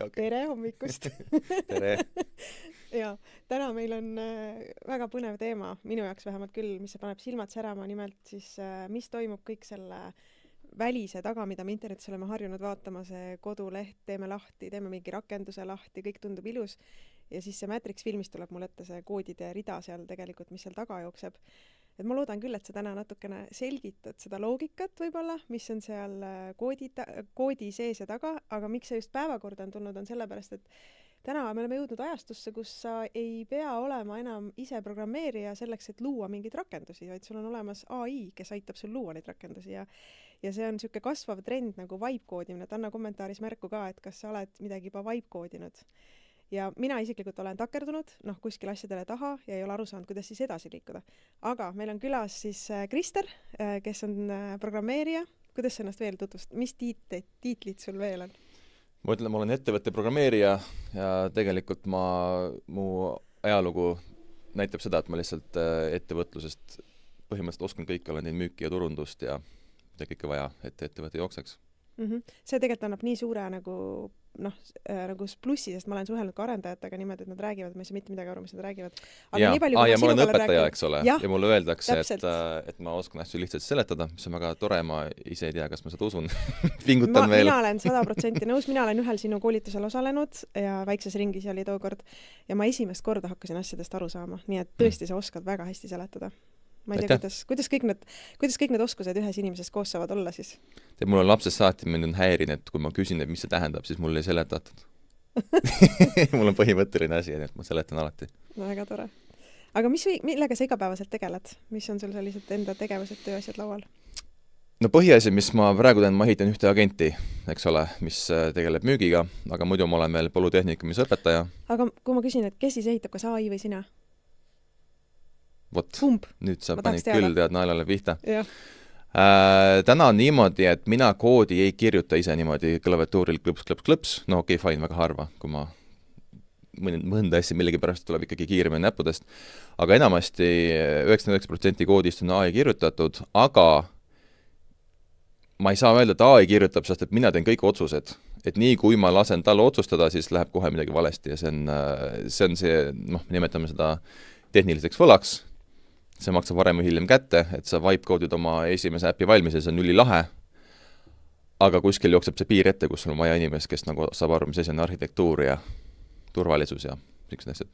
Okay. Tere hommikust! Tere! Ja täna meil on väga põnev teema, minu jaoks vähemalt küll, mis paneb silmad särama, nimelt siis mis toimub kõik selle välise taga, mida me internetis oleme harjunud vaatama, see koduleht, teeme lahti, teeme mingi rakenduse lahti, kõik tundub ilus ja siis see Matrix filmis tuleb mul ette see koodide rida seal tegelikult, mis seal taga jookseb. Et ma loodan küll, et sa täna natukene selgitad seda loogikat võib-olla, mis on seal koodi sees ja taga, aga miks see just päevakorda on tulnud, on sellepärast, et täna me oleme jõudnud ajastusse, kus sa ei pea olema enam ise programmeerija selleks, et luua mingeid rakendusi, vaid sul on olemas AI, kes aitab sul luua neid rakendusi ja see on niisugune kasvav trend nagu vibe-koodimine, et anna kommentaaris märku ka, et kas sa oled midagi juba vibe-koodinud. Ja mina isiklikult olen takerdunud, kuskil asjadele taha ja ei ole aru saanud, kuidas siis edasi liikuda. Aga meil on külas siis Krister, kes on programmeerija. Kuidas sa ennast veel tutvust? Mis tiitlid sul veel on? Ma ütlen, ma olen ettevõtte programmeerija ja tegelikult mu ajalugu näitab seda, et ma lihtsalt ettevõtlusest põhimõtteliselt oskan kõik, olen neid müüki ja turundust ja mida kõike vaja, et ettevõtte jookseks. See tegelikult annab nii suure nagu plussi, sest ma olen suhelnud ka arendajatega niimoodi, et nad räägivad, ma ei saa mitte midagi aru, mis nad räägivad. Aga ja ma olen õpetaja, eks ole, ja mulle öeldakse, et ma oskan asju lihtsalt seletada, mis on väga tore, ma ise ei tea, kas ma seda usun. Pingutan veel. Mina olen 100% nõus, mina olen ühel sinu koolitusel osalenud ja väikses ringis oli tookord ja ma esimest korda hakkasin asjadest aru saama, nii et tõesti sa oskad väga hästi seletada. Ma ei tea, kuidas kõik need oskused ühes inimeses koos saavad olla siis? Mul on lapsest saati mind on häirinud, et kui ma küsin, et mis see tähendab, siis mul ei seletatud. Mul on põhimõtteline asi, et ma seletan alati. No väga tore. Aga millega sa igapäevaselt tegeled? Mis on sul sellised enda tegevused, tööasjad laual? No põhiasi, mis ma praegu teen, ma ehitan ühte agenti, eks ole, mis tegeleb müügiga, aga muidu ma olen veel polütehnikumis õpetaja. Aga kui ma küsin, et kes siis ehitab, kas AI või sina? Nüüd sa panid küll tead naelale pihta. Täna on niimoodi, et mina koodi ei kirjuta ise niimoodi klaviatuuril klõps, no okei, fine, väga harva, kui ma mõnda asja millegipärast tuleb ikkagi kiiremini näppudest, aga enamasti 99% koodist on AI kirjutatud, aga ma ei saa öelda, et AI kirjutab, sest et mina teen kõik otsused, et nii kui ma lasen talle otsustada, siis läheb kohe midagi valesti ja see on see, nimetame seda tehniliseks võlaks. See maksab varem või hiljem kätte, et sa vibe-koodid oma esimese äppi valmis ja see on ülilahe, aga kuskil jookseb see piir ette, kus sul on vaja inimest, kes nagu saab aru, mis asi on arhitektuur ja turvalisus ja sellised asjad.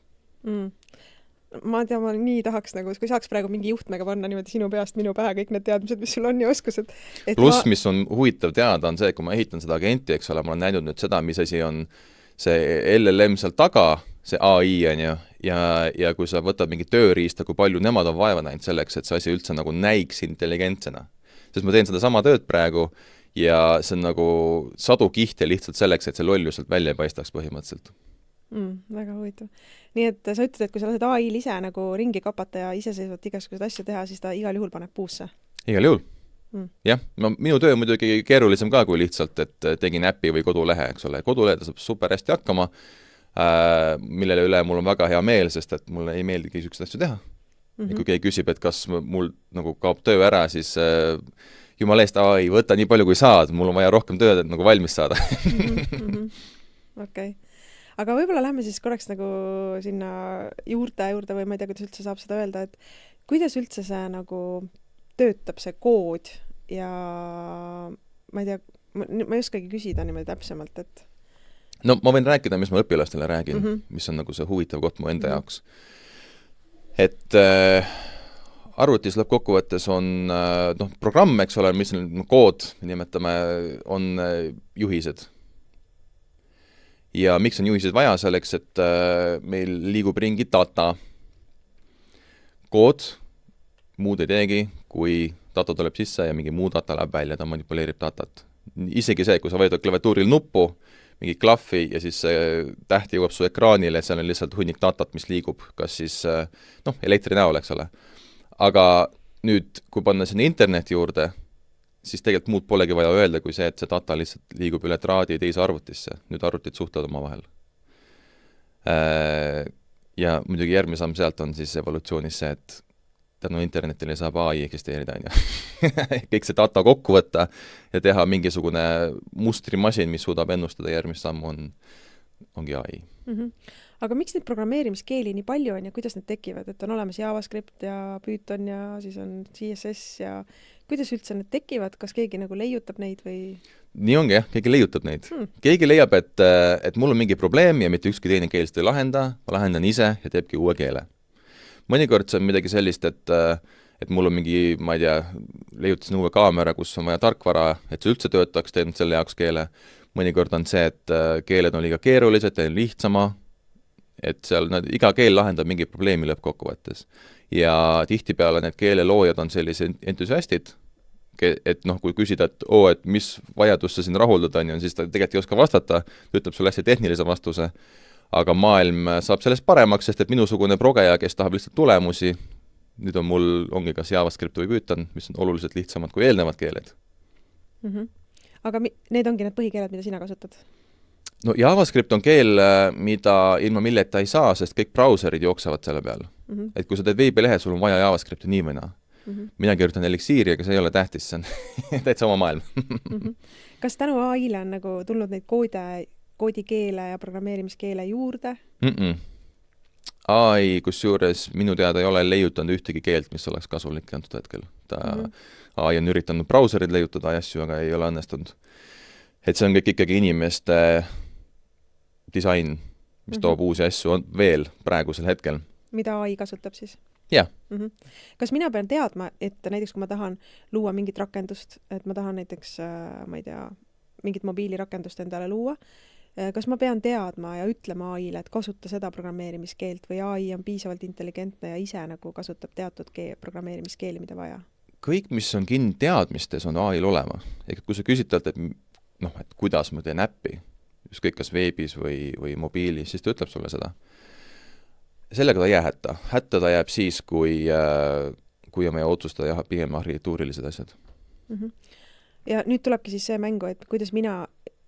Ma tea, ma nii tahaks, kui saaks praegu mingi juhtmega panna niimoodi sinu peast minu pähe kõik need teadmised, mis sul on ja oskused. Plus, mis on huvitav teada, on see, kui ma ehitan seda agenti, eks ole, ma olen näinud nüüd seda, mis asi on see LLM seal taga, see AI on ju, ja kui sa võtad mingi tööriista, kui palju nemad on vaeva näinud selleks, et see asi üldse nagu näiks intelligentsena. Sest ma teen seda sama tööd praegu ja see on nagu sadu kihte lihtsalt selleks, et see lollus sealt välja ei paistaks põhimõtteliselt. Väga huvitav. Nii et sa ütled, et kui sa lased AI-l ise nagu ringi kapata ja iseseisvalt igasugused asju teha, siis ta igal juhul paneb puusse? Igal juhul. Jah, minu töö muidugi keerulisem ka kui lihtsalt, et tegin äppi või kodulehe, eks ole. Kodulehe ta saab super hästi hakkama, millele üle mul on väga hea meel, sest et mulle ei meeldigi niisugused asju teha. Ja kui keegi küsib, et kas mul nagu kaob töö ära, siis jumala eest AI, võta nii palju kui saad, mul on vaja rohkem tööd, et nagu valmis saada. Okei. Aga võib-olla lähme siis korraks nagu sinna juurde või ma ei tea, kuidas üldse saab seda öelda, et kuidas üldse see nagu töötab see kood ja ma ei tea, ma ei oskagi küsida niimoodi täpsemalt, et no ma võin rääkida, mis ma õpilastele räägin, mis on nagu see huvitav koht mu enda jaoks. Et arvutis lõppkokkuvõttes on programm, eks ole, mis on kood, nimetame, on juhised. Ja miks on juhised vaja selleks, et meil liigub ringi data. Kood muud ei teegi, kui data tuleb sisse ja mingi muu data läheb välja, ta manipuleerib datat. Isegi see, kui sa vajutad klaviatuuril nuppu, mingi klahvi ja siis täht jõuab su ekraanile, seal on lihtsalt hunnik datat, mis liigub, kas siis elektri näol, eks ole. Aga nüüd, kui panna sinna interneti juurde, siis tegelikult muud polegi vaja öelda, kui see, et see data lihtsalt liigub üle traadi teise arvutisse. Nüüd arvutid suhtlevad oma vahel. Ja muidugi järgmine samm sealt on siis evolutsioonis see, et tänu internetile saab AI eksisteerida. Kõik see data kokku võtta ja teha mingisugune mustrimasin, mis suudab ennustada järgmist sammu ongi ai. Aga miks neid programmeerimiskeeli nii palju on ja kuidas need tekivad, et on olemas JavaScript ja Python ja siis on CSS ja kuidas üldse need tekivad, kas keegi nagu leiutab neid või? Nii ongi jah, keegi leiutab neid. Keegi leiab, et mul on mingi probleem ja mitte ükski teine keel seda ei lahenda, ma lahendan ise ja teebki uue keele. Mõnikord see on midagi sellist, et mul on mingi, ma ei tea, leiutasin uue kaamera, kus on vaja tarkvara, et see üldse töötaks, teen selle jaoks keele. Mõnikord on see, et keeled on liiga keerulised, teen lihtsama, et seal iga keel lahendab mingi probleemi lõppkokkuvõttes. Ja tihtipeale need keeleloojad on sellised entusiastid, et noh, kui küsida, et mis vajadus sa siin rahuldada on, siis ta tegelikult ei oska vastata, ta ütleb sulle hästi tehnilise vastuse, aga maailm saab sellest paremaks, sest et minusugune progeja, kes tahab lihtsalt tulemusi, nüüd on mul ongi kas JavaScript või Python, mis on oluliselt lihtsamad kui eelnevad keeled. Aga need ongi need põhikeeled, mida sina kasutad? No JavaScript on keel, mida ilma milleta ei saa, sest kõik brauserid jooksevad selle peal. Et kui sa teed veebilehe, sul on vaja JavaScripti nii või naa. Mina kirjutan Elixiiri, aga see ei ole tähtis, see on täitsa oma maailm. Kas tänu AI-le on nagu tulnud neid koodikeele ja programmeerimiskeele juurde? AI, kus juures minu teada ei ole leiutanud ühtegi keelt, mis oleks kasulik antud hetkel. AI on üritanud brauserid leiutada asju, aga ei ole õnnestunud. Et see on kõik ikkagi inimeste disain, mis toob uusi asju veel praegusel hetkel. Mida AI kasutab siis? Jah. Kas mina pean teadma, et näiteks kui ma tahan luua mingit rakendust, et ma tahan näiteks, ma ei tea, mingit mobiilirakendust endale luua, kas ma pean teadma ja ütlema AI-le, et kasuta seda programmeerimiskeelt või AI on piisavalt intelligentne ja ise nagu kasutab teatud programmeerimiskeeli, mida vaja? Kõik, mis on kinni teadmistes, on AI-l olema. Ehk kui sa küsid talt, et kuidas ma teen äppi, ükskõik kas veebis või mobiilis, siis ta ütleb sulle seda. Sellega ta ei jää hätta. Hätta ta jääb siis, kui on meie otsustada pigem arhitektuurilised asjad. Ja nüüd tulebki siis see mängu, et kuidas mina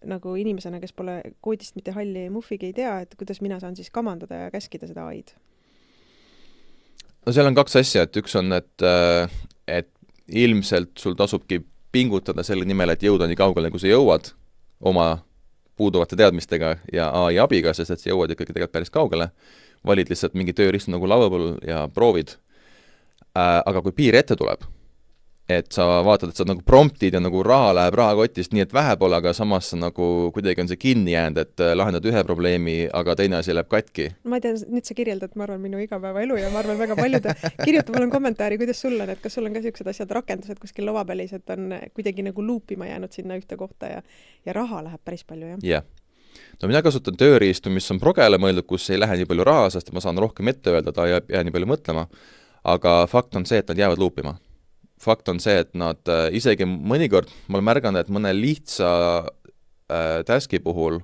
nagu inimesena, kes pole koodist mitte halli muffigi ei tea, et kuidas mina saan siis kamandada ja käskida seda AI-d? No seal on kaks asja, et üks on, et ilmselt sul tasubki pingutada selle nimel, et jõuda nii kaugele, kui sa jõuad oma puuduvate teadmistega ja AI abiga, sest et sa jõuad ikkagi tegelikult päris kaugele. Valid lihtsalt mingi tööriist nagu laua peal ja proovid. Aga kui piir ette tuleb, et sa vaatad, et sa nagu promptid ja nagu raha läheb rahakotist, nii et vähe pole, aga samas nagu kuidagi on see kinni jäänud, et lahendad ühe probleemi, aga teine asi läheb katki. Ma ei tea, nüüd sa kirjeldad, ma arvan, minu igapäevaelu ja ma arvan väga paljude. Kirjuta palun kommentaari, kuidas sul on, et kas sul on ka sellised asjad, rakendused kuskil lovapälised on kuidagi nagu luupima jäänud sinna ühte kohta ja raha läheb päris palju, jah? Jah. No mina kasutan tööriistu, mis on progele mõeldud, kus ei lähe nii palju raha, sest ma saan rohkem ette öelda, ta ei jää nii palju mõtlema, aga fakt on see, et nad jäävad luupima. Fakt on see, et nad isegi mõnikord, ma olen märganud, et mõne lihtsa taski puhul,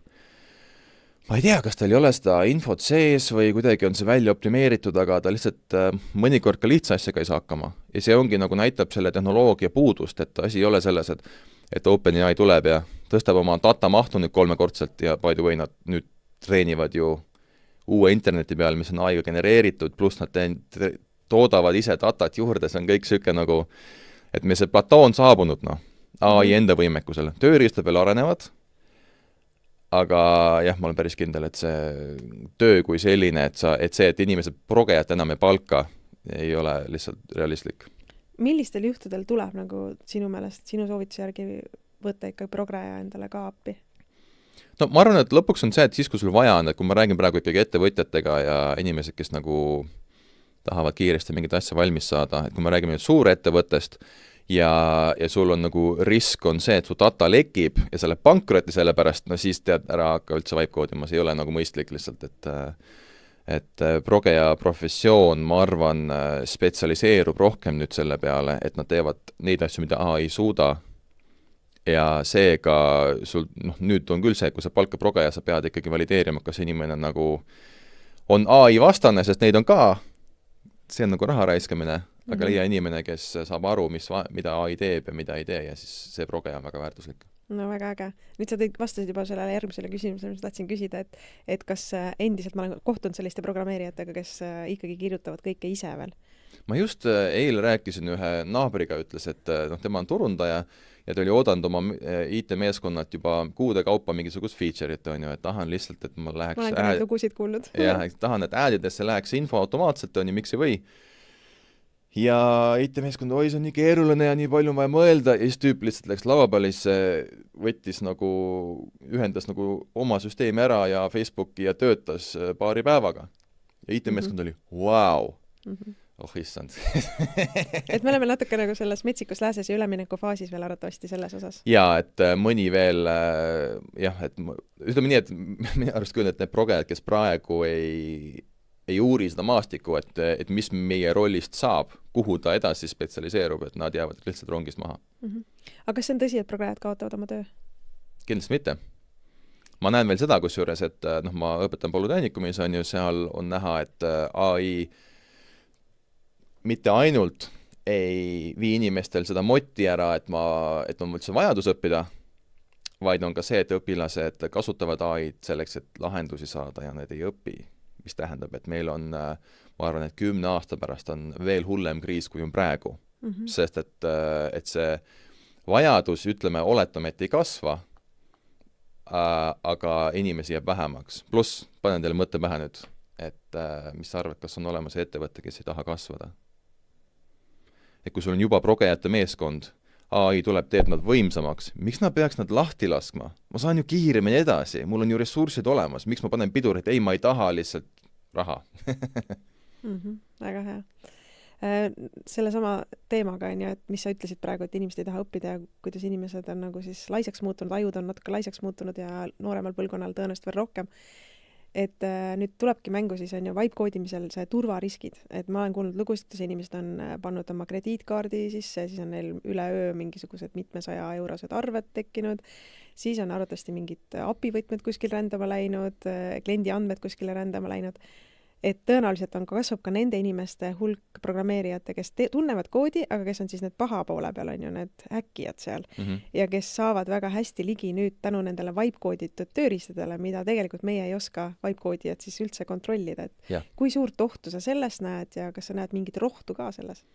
ma ei tea, kas tal ei ole seda infot sees või kuidagi on see välja optimeeritud, aga ta lihtsalt mõnikord ka lihtsa asjaga ei saa hakkama. Ja see ongi nagu näitab selle tehnoloogia puudust, et asi ei ole selles, et OpenAI tuleb ja tõstab oma data mahtu nüüd 3-kordselt ja by the way, nad nüüd treenivad ju uue interneti peal, mis on AI-ga genereeritud, pluss nad toodavad ise datat juurde, see on kõik süke nagu, et me see platoo on saabunud, AI enda võimekusele. Tööriistad veel arenevad, aga jah, ma olen päris kindel, et see töö kui selline, et inimesed progejat enam ei palka, ei ole lihtsalt realistlik. Millistel juhtudel tuleb nagu sinu meelest, sinu soovituse järgi võtta ikka progeja endale ka appi? No ma arvan, et lõpuks on see, et siis, kui sul vaja on, et kui ma räägin praegu ikkagi ettevõtjatega ja inimesed, kes nagu tahavad kiiresti mingit asja valmis saada, et kui me räägime nüüd suure ettevõttest ja sul on nagu risk on see, et su data lekib ja sa läheb pankrotti selle pärast, no siis tead, ära hakka üldse vibe-koodima, see ei ole nagu mõistlik lihtsalt, et progeja professioon, ma arvan, spetsialiseerub rohkem nüüd selle peale, et nad teevad neid asju, mida AI ei suuda ja seega sul, nüüd on küll see, kui sa palka progeja, sa pead ikkagi valideerima, kas inimene nagu on AI vastane, sest neid on ka, see on nagu raha raiskamine, aga leia inimene, kes saab aru, mida AI teeb ja mida ei tee ja siis see progeja on väga väärtuslik. No väga äge. Nüüd sa vastasid juba sellele järgmisele küsimusele, mis tahtsin küsida, et kas endiselt ma olen kohtunud selliste programmeerijatega, kes ikkagi kirjutavad kõike ise veel? ma just eile rääkisin ühe naabriga, ütles, et noh, tema on turundaja ja ta oli oodanud oma IT-meeskonnalt juba kuude kaupa mingisugust feature'it, on ju, et tahan lihtsalt, et ma Ma läheks olen ka neid lugusid kuulnud. jah, et tahan, et adidesse läheks info automaatselt, on ju, miks ei või. Ja IT-meeskond, oi, see on nii keeruline ja nii palju on vaja mõelda ja siis tüüp lihtsalt läks lava peale, siis võttis nagu, ühendas nagu oma süsteemi ära ja Facebooki ja töötas paari päevaga. Ja IT-meeskond oli, vau, oh issand. Et me oleme natuke nagu selles metsikus lääses ja üleminekufaasis veel arvatavasti selles osas. Jaa, et mõni veel, jah, et ütleme nii, et minu arust küll, et need progejad, kes praegu ei uuri seda maastikku, et mis meie rollist saab, kuhu ta edasi spetsialiseerub, et nad jäävad lihtsalt rongist maha. Aga kas see on tõsi, et progejad kaotavad oma töö? Kindlasti mitte. Ma näen veel seda, kusjuures, et noh, ma õpetan polütehnikumis, on ju, seal on näha, et AI mitte ainult ei vii inimestel seda motti ära, et on üldse vajadus õppida, vaid on ka see, et õpilased kasutavad AI-d selleks, et lahendusi saada ja need ei õpi. Mis tähendab, et meil on, ma arvan, et 10 aasta pärast on veel hullem kriis, kui on praegu. Sest et see vajadus, ütleme, oletame, et ei kasva, aga inimesi jääb vähemaks. Pluss, panen teile mõtte pähe nüüd, et mis sa arvad, kas on olemas ettevõte, kes ei taha kasvada? Et kui sul on juba progejate meeskond, AI tuleb, teeb nad võimsamaks, miks nad peaks nad lahti laskma? Ma saan ju kiiremini edasi, mul on ju ressursid olemas, miks ma panen pidurit? Ei, ma ei taha lihtsalt raha. Väga hea. Sellesama teemaga on ju, et mis sa ütlesid praegu, et inimesed ei taha õppida ja kuidas inimesed on nagu siis laisaks muutunud, ajud on natuke laisaks muutunud ja nooremal põlvkonnal tõenäoliselt veel rohkem. Et nüüd tulebki mängu siis on ju vibe-koodimisel see turvariskid, et ma olen kuulnud lugusid, kus inimesed on pannud oma krediitkaardi sisse, siis on neil üleöö mingisugused mitmesaja eurosed arved tekkinud, siis on arvatavasti mingid API-võtmed kuskil rändama läinud, kliendi andmed kuskile rändama läinud, et tõenäoliselt kasvab ka nende inimeste hulk programmeerijate, kes tunnevad koodi, aga kes on siis need paha poole peal, on ju need häkkijad seal ja kes saavad väga hästi ligi nüüd tänu nendele vibe-kooditud tööriistadele, mida tegelikult meie ei oska vibe-koodijad siis üldse kontrollida, et kui suurt ohtu sa selles näed ja kas sa näed mingit rohtu ka selles?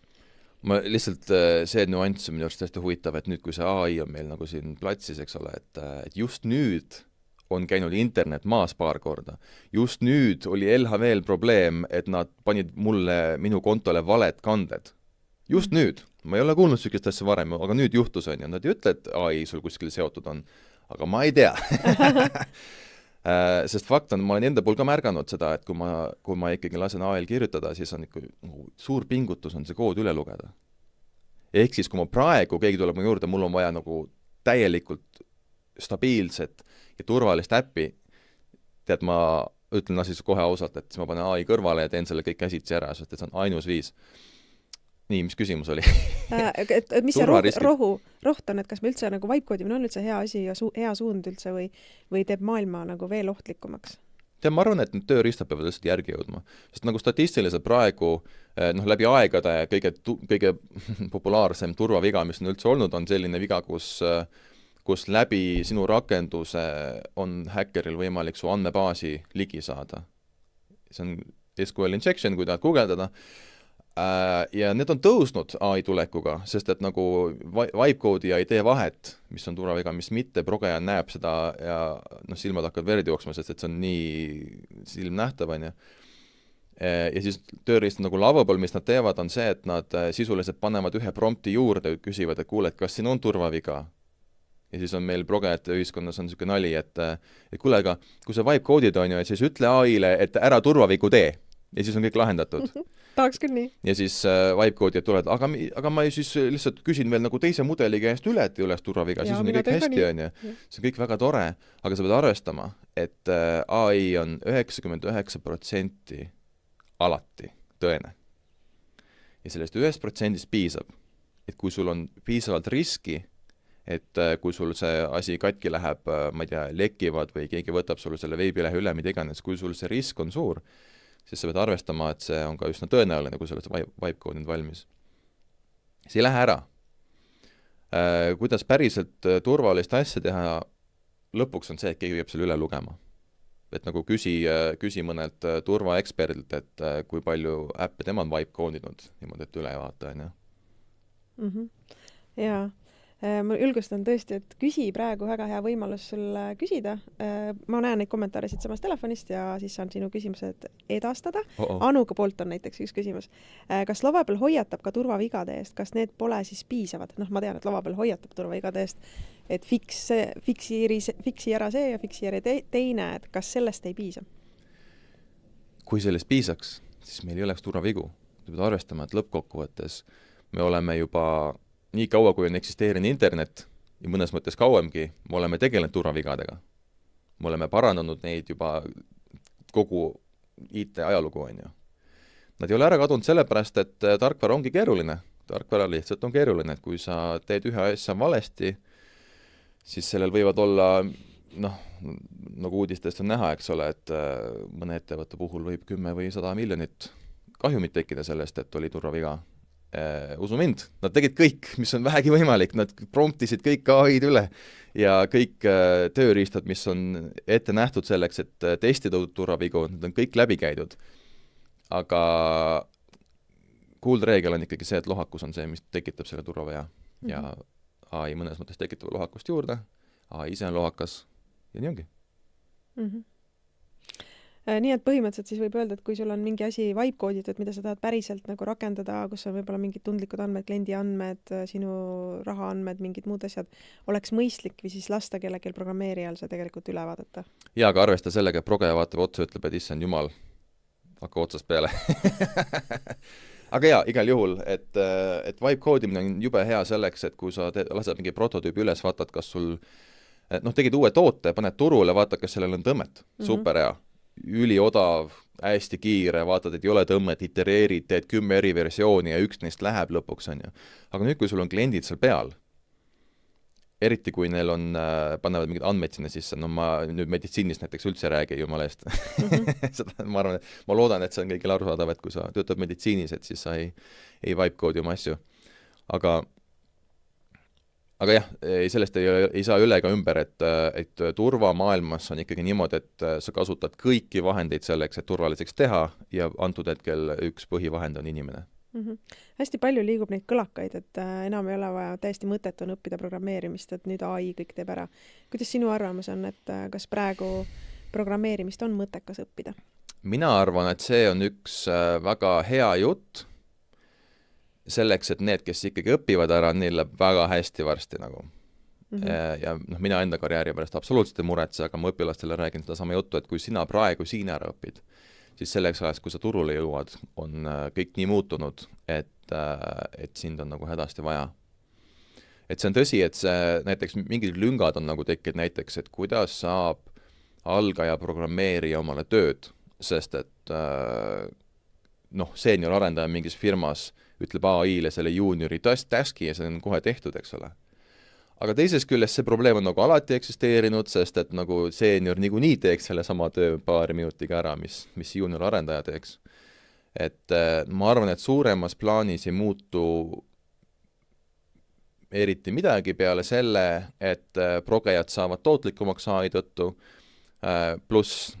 Ma lihtsalt see nüanss on minu arust hästi huvitav, et nüüd, kui see AI on meil nagu siin platsis, eks ole, et just nüüd on käinud internet maas paar korda. Just nüüd oli LHV-l probleem, et nad panid minu kontole valed kanded. Just nüüd. Ma ei ole kuulnud sükest asja varem, aga nüüd juhtus on ja nad ei ütle, et AI sul kuskil seotud on. Aga ma ei tea. Sest fakt on, ma olen enda puhul ka märganud seda, et kui ma ikkagi lasen AI-l kirjutada, siis on ikka suur pingutus on see kood üle lugeda. Ehk siis, kui ma praegu keegi tuleb mu juurde, mul on vaja nagu täielikult stabiilset ja turvalist äppi, tead, ma ütlen asjus kohe ausalt, et siis ma panen AI kõrvale ja teen selle kõik käsitsi ära, sest et see on ainus viis. Nii, mis küsimus oli? Mis see roht on, et kas me üldse nagu vibe-koodimine on üldse hea asi ja hea suund üldse või teeb maailma nagu veel ohtlikumaks? Ja ma arvan, et need tööriistad peavad lihtsalt järgi jõudma. Sest nagu statistiliselt praegu läbi aegade kõige populaarsem turvaviga, mis on üldse olnud, on selline viga, kus läbi sinu rakenduse on häkkeril võimalik su andmebaasi ligi saada. See on SQL injection, kui tahad guugeldada. Ja need on tõusnud AI tulekuga, sest et nagu vibe-koodi ei tee vahet, mis on turvaviga, mis mitte, progeja näeb seda ja silmad hakkavad verd jooksma, sest et see on nii silmnähtav, on ju. Ja siis tööriist nagu Lovable, mis nad teevad, on see, et nad sisuliselt panevad ühe prompti juurde ja küsivad, et kuule, et kas siin on turvaviga? Ja siis on meil progejate ühiskonnas on niisugune nali, et kuule, aga kui sa vibe-koodid on ju, et siis ütle AI-le, et ära turvavigu tee. Ja siis on kõik lahendatud. Tahaks küll nii. Ja siis vibe-koodijad tulevad, aga ma siis lihtsalt küsin veel nagu teise mudeli käest üle, et ei oleks turvaviga, siis on kõik hästi, on ju. See on kõik väga tore, aga sa pead arvestama, et AI on 99% alati tõene. Ja sellest 1% piisab, et kui sul on piisavalt riski, et kui sul see asi katki läheb, ma ei tea, lekivad või keegi võtab sul selle veebilehe üle, mida iganes, kui sul see risk on suur, siis sa pead arvestama, et see on ka üsna tõenäoline, kui sa oled vibe-kood nüüd valmis. See ei lähe ära. Kuidas päriselt turvalist asja teha, lõpuks on see, et keegi peab selle üle lugema. et nagu küsi mõnelt turvaeksperdilt, et kui palju äppe tema on vibe koodinud, niimoodi, et üle vaata, on ju. Jaa. Ma julgustan tõesti, et küsi praegu väga hea võimalus sul küsida. Ma näen neid kommentaare siit samast telefonist ja siis saan sinu küsimused edastada. Anuga poolt on näiteks üks küsimus. Kas Lovable hoiatab ka turvavigade eest? Kas need pole siis piisavad? Ma tean, et Lovable hoiatab turvavigade eest, et fiksi ära see ja fiksi ära teine, et kas sellest ei piisa? Kui sellest piisaks, siis meil ei oleks turvavigu. Peab arvestama, et lõppkokkuvõttes me oleme juba nii kaua, kui on eksisteerinud internet ja mõnes mõttes kauemgi, me oleme tegelenud turvavigadega. Me oleme parandanud neid juba kogu IT-ajalugu, on ju. Nad ei ole ära kadunud sellepärast, et tarkvara ongi keeruline. Tarkvara lihtsalt on keeruline, et kui sa teed ühe asja valesti, siis sellel võivad olla, nagu uudistest on näha, eks ole, et mõne ettevõtte puhul võib 10 või 100 miljonit kahjumit tekkida sellest, et oli turvaviga. Usu mind, nad tegid kõik, mis on vähegi võimalik, nad promptisid kõik AI-d üle ja kõik tööriistad, mis on ette nähtud selleks, et testida turvavigu, need on kõik läbi käidud. Aga kuldreegel on ikkagi see, et lohakus on see, mis tekitab selle turvavea. Ja AI mõnes mõttes tekitab lohakust juurde, AI ise on lohakas ja nii ongi. Nii et põhimõtteliselt siis võib öelda, et kui sul on mingi asi vibe kooditud, mida sa tahad päriselt nagu rakendada, kus on võib-olla mingid tundlikud andmed, kliendi andmed, sinu raha andmed, mingid muud asjad, oleks mõistlik või siis lasta kellelgi programmeerijal see tegelikult üle vaadata? Ja, aga arvesta sellega, et progeja vaatab otsa, ütleb, et issand jumal, hakka otsast peale. Aga jaa, igal juhul, et vibe koodimine on jube hea selleks, et kui sa lased mingi prototüübi üles, vaatad, kas sul tegid uue toote, paned turule, vaatad, kas sellel on tõmmet. Super hea. Üliodav, hästi kiire, vaatad, et ei ole tõmmet, itereerid, teed 10 eri versiooni ja üks neist läheb lõpuks, on ju. Aga nüüd, kui sul on kliendid seal peal, eriti kui neil on, panevad mingid andmeid sinna sisse, ma nüüd meditsiinist näiteks üldse räägi jumala eest. Seda, ma arvan, ma loodan, et see on kõigil arusaadav, et kui sa töötad meditsiinis, et siis sa ei vibe koodi oma asju. Aga jah, sellest ei saa üle ega ümber, et turvamaailmas on ikkagi niimoodi, et sa kasutad kõiki vahendeid selleks, et turvaliseks teha ja antud hetkel üks põhivahend on inimene. Hästi palju liigub neid kõlakaid, et enam ei ole vaja, täiesti mõtet on õppida programmeerimist, et nüüd AI kõik teeb ära. Kuidas sinu arvamus on, et kas praegu programmeerimist on mõttekas õppida? Mina arvan, et see on üks väga hea jutt selleks, et need, kes ikkagi õpivad ära, neil läheb väga hästi varsti nagu. Ja mina enda karjääri pärast absoluutselt ei muretse, aga ma õpilastele räägin seda sama juttu, et kui sina praegu siin ära õpid, siis selleks ajast, kui sa turule jõuad, on kõik nii muutunud, et sind on nagu hädasti vaja. Et see on tõsi, et näiteks mingid lüngad on nagu tekkinud näiteks, et kuidas saab algaja programmeerija omale tööd, sest et senior arendaja mingis firmas ütleb AI-le selle juniori taski ja see on kohe tehtud, eks ole. Aga teisest küljest see probleem on nagu alati eksisteerinud, sest et nagu senior niikuinii teeks selle sama töö paari minutiga ära, mis junior arendaja teeks. Et ma arvan, et suuremas plaanis ei muutu eriti midagi peale selle, et progejad saavad tootlikumaks AI tõttu, pluss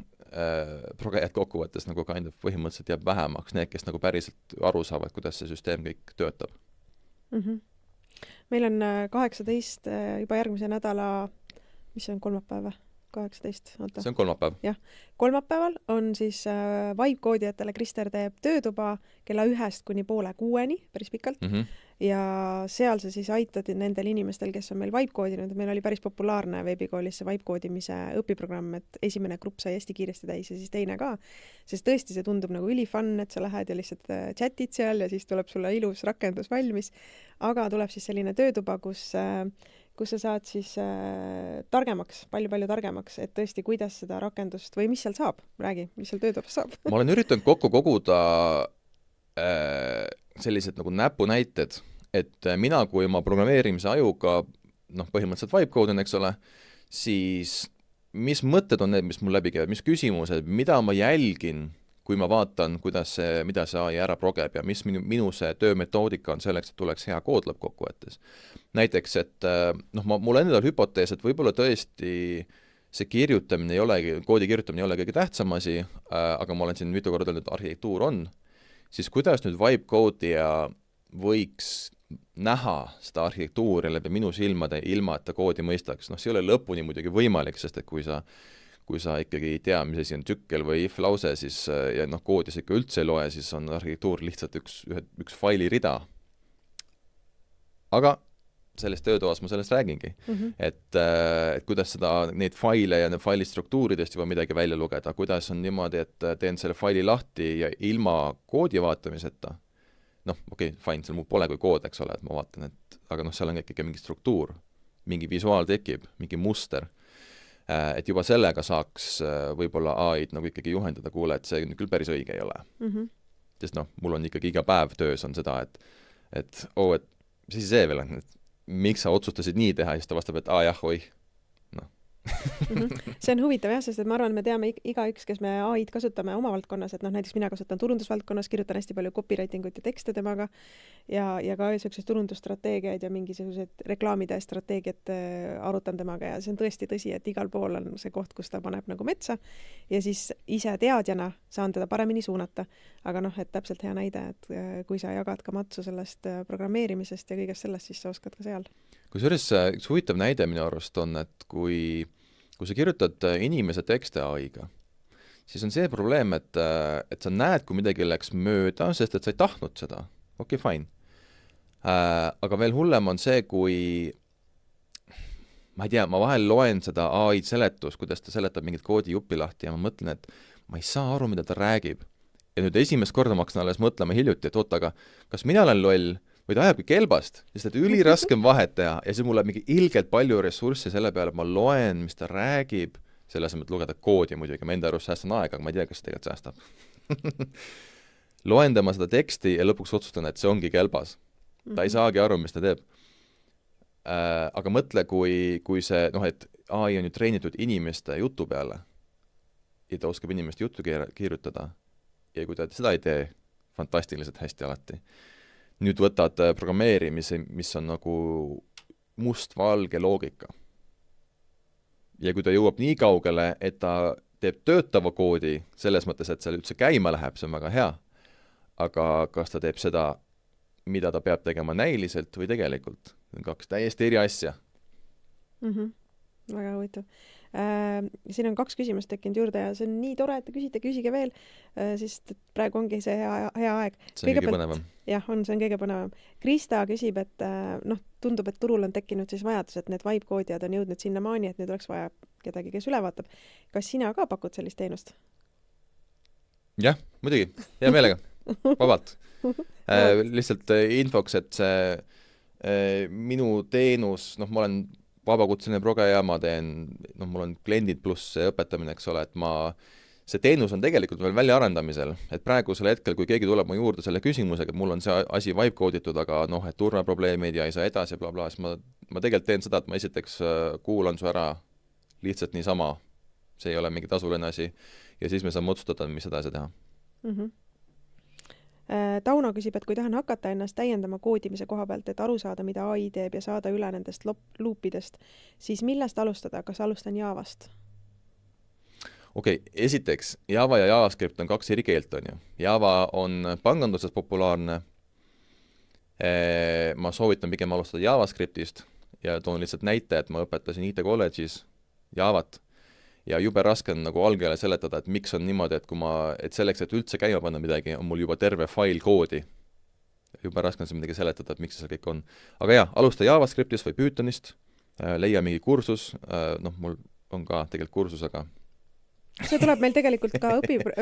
progejad kokkuvõttes nagu põhimõtteliselt jääb vähemaks, need, kes nagu päriselt aru saavad, kuidas see süsteem kõik töötab. Meil on 18 juba järgmise nädala, mis see on, kolmapäeva? 18, oota. See on kolmapäev. Jah, kolmapäeval on siis vibe koodijatele Krister teeb töötuba kella 1 kuni 5:30, päris pikalt. Ja seal sa siis aitad nendel inimestel, kes on meil vibe koodinud. Meil oli päris populaarne veebikoolis see vibe koodimise õpiprogramm, et esimene grupp sai hästi kiiresti täis ja siis teine ka. Sest tõesti see tundub nagu ülifun, et sa lähed ja lihtsalt chatid seal ja siis tuleb sulle ilus rakendus valmis. Aga tuleb siis selline töötuba, kus sa saad siis targemaks, palju targemaks, et tõesti, kuidas seda rakendust või mis seal saab, räägi, mis seal töötubas saab. Ma olen üritanud kokku koguda sellised nagu näpunäited, et mina kui oma programmeerimise ajuga, põhimõtteliselt vibe koodin, eks ole, siis mis mõtted on need, mis mul läbi käivad, mis küsimused, mida ma jälgin, kui ma vaatan, mida see AI ära progeb ja mis minu see töömetoodika on selleks, et tuleks hea kood lõppkokkuvõttes. Näiteks, et mul endal hüpotees, et võib-olla tõesti see kirjutamine ei olegi, koodi kirjutamine ei ole kõige tähtsam asi, aga ma olen siin mitu korda öelnud, et arhitektuur on, siis kuidas nüüd vibe-code'ija võiks näha seda arhitektuuri läbi minu silmade, ilma et ta koodi mõistaks. Noh, see ei ole lõpuni muidugi võimalik, sest et kui sa ikkagi ei tea, mis asi on tsükkel või if lause, siis ja noh, koodi sa ikka üldse ei loe, siis on arhitektuur lihtsalt üks faili rida. Aga selles töötoas ma sellest räägingi. Et kuidas neid faile ja need faili struktuuridest juba midagi välja lugeda, kuidas on niimoodi, et teen selle faili lahti ja ilma koodi vaatamiseta, noh, okei, fine, seal muu pole kui kood, eks ole, et ma vaatan, aga noh, seal on ikkagi mingi struktuur, mingi visuaal tekib, mingi muster, et juba sellega saaks võib-olla AI-d nagu ikkagi juhendada, kuule, et see küll päris õige ei ole. Sest noh, mul on ikkagi iga päev töös on seda, et mis see veel on, et miks sa otsustasid nii teha, ja siis ta vastab, et jah, oih, noh. See on huvitav jah, sest et ma arvan, et me teame igaüks, kes me AI-d kasutame oma valdkonnas, et noh, näiteks mina kasutan turundusvaldkonnas, kirjutan hästi palju copywriting ut ja tekste temaga ja ka selliseid turundusstrateegiaid ja mingisuguseid reklaamide strateegiat arutan temaga ja see on tõesti tõsi, et igal pool on see koht, kus ta paneb nagu metsa ja siis ise teadjana saan teda paremini suunata. Aga noh, et täpselt hea näide, et kui sa jagad ka matsu sellest programmeerimisest ja kõigest sellest, siis sa oskad ka seal. Kusjuures üks huvitav näide minu arust on, et kui sa kirjutad inimese tekste AI-ga, siis on see probleem, et sa näed, kui midagi läks mööda, sest et sa ei tahtnud seda. Okei, fine. Aga veel hullem on see, kui ma ei tea, ma vahel loen seda AI seletus, kuidas ta seletab mingit koodi juppi lahti ja ma mõtlen, et ma ei saa aru, mida ta räägib. Ja nüüd esimest korda ma hakkasin alles mõtlema hiljuti, et oota, aga kas mina olen loll või ta ajabki kelbast, sest et üliraskem vahet teha ja siis mul läheb mingi ilgelt palju ressurssi selle peale, et ma loen, mis ta räägib, selle asemel, et lugeda koodi muidugi, ma enda arust säästan aega, aga ma ei tea, kas tegelikult säästab. Loen tema seda teksti ja lõpuks otsustan, et see ongi kelbas. Ta ei saagi aru, mis ta teeb. Aga mõtle, kui see, noh, et AI on ju treenitud inimeste jutu peale ja ta oskab inimeste juttu kirjutada ja kui ta seda ei tee, fantastiliselt hästi alati. Nüüd võtad programmeerimise, mis on nagu must-valge loogika. Ja kui ta jõuab nii kaugele, et ta teeb töötava koodi, selles mõttes, et seal üldse käima läheb, see on väga hea, aga kas ta teeb seda, mida ta peab tegema näiliselt või tegelikult? On kaks täiesti eri asja. Väga huvitav. Siin on 2 küsimust tekkinud juurde ja see on nii tore, et küsige veel, sest praegu ongi see hea aeg. See on kõige põnevam. Jah, see on kõige põnevam. Krista küsib, et tundub, et turul on tekkinud siis vajadus, et need vibe-koodijad on jõudnud sinna maani, et nüüd oleks vaja kedagi, kes üle vaatab. Kas sina ka pakud sellist teenust? Jah, muidugi. Hea meelega. Vabalt. Lihtsalt infoks, et see minu teenus, noh, ma olen vabakutseline progeja, ma teen, noh, mul on kliendid pluss see õpetamine, eks ole, et see teenus on tegelikult veel väljaarendamisel, et praegusel hetkel, kui keegi tuleb mu juurde selle küsimusega, et mul on see asi vibe-kooditud, aga noh, et turvaprobleemid ja ei saa edasi, bla-bla, siis ma tegelikult teen seda, et ma esiteks kuulan su ära lihtsalt niisama, see ei ole mingi tasuline asi, ja siis me saame otsustada, mis edasi teha. Tauno küsib, et kui tahan hakata ennast täiendama koodimise koha pealt, et aru saada, mida AI teeb ja saada üle nendest loopidest, siis millest alustada? Kas alustan Javast? Okei, esiteks, Java ja JavaScript on 2 eri keelt, on ju. Java on panganduses populaarne. Ma soovitan pigem alustada JavaScriptist ja toon lihtsalt näite, et ma õpetasin IT kolledžis Javat. Ja jube raske on nagu algele seletada, et miks on niimoodi, et selleks, et üldse käima panna midagi, on mul juba terve fail koodi. Jube raske on see midagi seletada, et miks see kõik on. Aga jah, alusta JavaScriptist või Pythonist, leia mingi kursus, noh, mul on ka tegelikult kursus, aga see tuleb meil tegelikult ka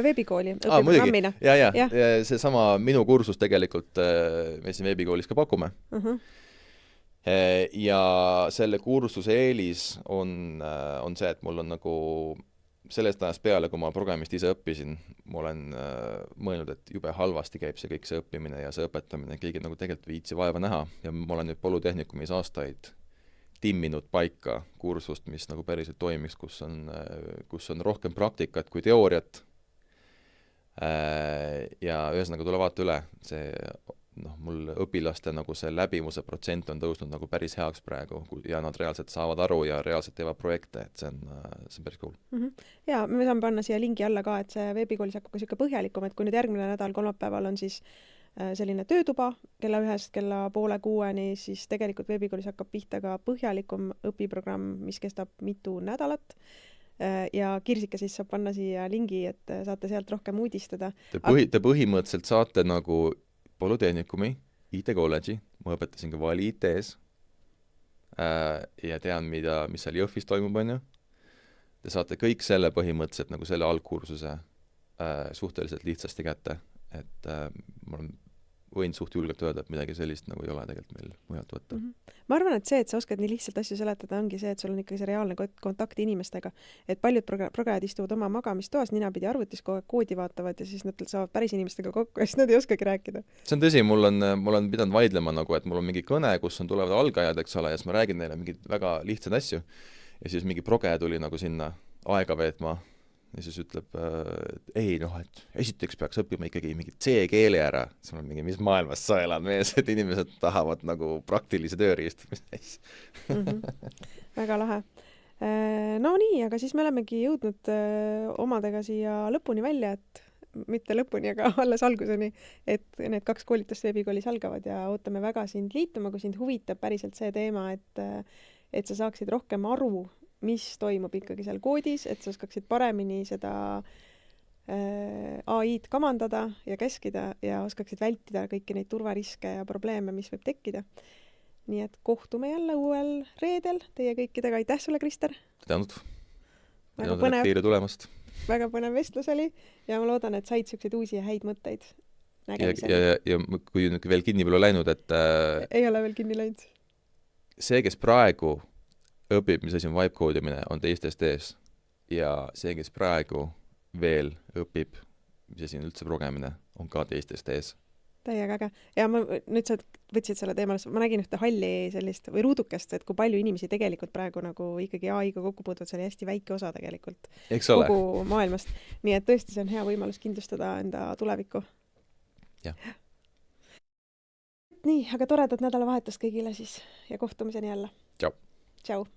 veebikooli õpiprogrammina. Ja. See sama minu kursus tegelikult me siin veebikoolis ka pakume. Ja selle kursuse eelis on see, et mul on nagu sellest ajast peale, kui ma programmist ise õppisin, ma olen mõelnud, et jube halvasti käib see kõik see õppimine ja see õpetamine, keegi nagu tegelikult viitsi vaeva näha ja ma olen nüüd Polütehnikumis aastaid timminud paika kursust, mis nagu päriselt toimiks, kus on rohkem praktikat kui teooriat ja ühesõnaga tule vaata üle, see noh, mul õpilaste nagu see läbimuse protsent on tõusnud nagu päris heaks praegu ja nad reaalselt saavad aru ja reaalselt teevad projekte, et see on päris cool. Ja me saame panna siia lingi alla ka, et see veebikoolis hakkab ka siuke põhjalikum, et kui nüüd järgmine nädal kolmapäeval on siis selline töötuba kella 1-st kella 5:30, siis tegelikult veebikoolis hakkab pihta ka põhjalikum õpiprogramm, mis kestab mitu nädalat. Ja Kirsika siis saab panna siia lingi, et saate sealt rohkem uudistada. Te põhimõtteliselt saate nagu Polütehnikumi, IT-kolledži, ma õpetasin ka Vali IT-s ja tean, mis seal Jõhvis toimub, on ju. Te saate kõik selle põhimõtteliselt nagu selle algkursuse suhteliselt lihtsasti kätte, et ma võin suht julgelt öelda, et midagi sellist nagu ei ole tegelikult meil mujalt võtta. Ma arvan, et see, et sa oskad nii lihtsalt asju seletada, ongi see, et sul on ikkagi see reaalne kontakt inimestega. Et paljud prograjad istuvad oma magamistoas, ninapidi arvutis kogu aeg koodi vaatavad ja siis nad saavad päris inimestega kokku ja siis nad ei oskagi rääkida. See on tõsi, mul on pidanud vaidlema nagu, et mul on mingi kõne, kus on tulevad algajad, eks ole, ja siis ma räägin neile mingeid väga lihtsaid asju ja siis mingi progeja tuli nagu sinna aega veetma ja siis ütleb, et ei, et esiteks peaks õppima ikkagi mingi C-keele ära. See on mingi, mis maailmas sa elad mees, et inimesed tahavad nagu praktilise tööriistu. Väga lahe. No nii, aga siis me olemegi jõudnud omadega siia lõpuni välja, et mitte lõpuni, aga alles alguseni, et need 2 koolitust veebikoolis algavad ja ootame väga sind liituma, kui sind huvitab päriselt see teema, et sa saaksid rohkem aru, mis toimub ikkagi seal koodis, et sa oskaksid paremini seda AI-d kamandada ja käskida ja oskaksid vältida kõiki neid turvariske ja probleeme, mis võib tekkida. Nii et kohtume jälle uuel reedel teie kõikidega. Aitäh sulle, Krister! Tänud! Teile tulemast! Väga põnev vestlus oli ja ma loodan, et said siukseid uusi ja häid mõtteid nägemisel. Ja kui veel kinni pole läinud, et ei ole veel kinni läinud. See, kes praegu õpib, mis asi on vibe-koodimine, on teistest ees. Ja see, kes praegu veel õpib, mis asi on üldse progemine, on ka teistest ees. Täiega äge. Ja nüüd sa võtsid selle teemale, ma nägin ühte halli sellist või ruudukest, et kui palju inimesi tegelikult praegu nagu ikkagi AI-ga kokku puutuvad, see oli hästi väike osa tegelikult kogu maailmast. Nii et tõesti see on hea võimalus kindlustada enda tulevikku. Ja. Nii, aga toredat nädalavahetust kõigile siis ja kohtumiseni jälle. Tšau. Tšau.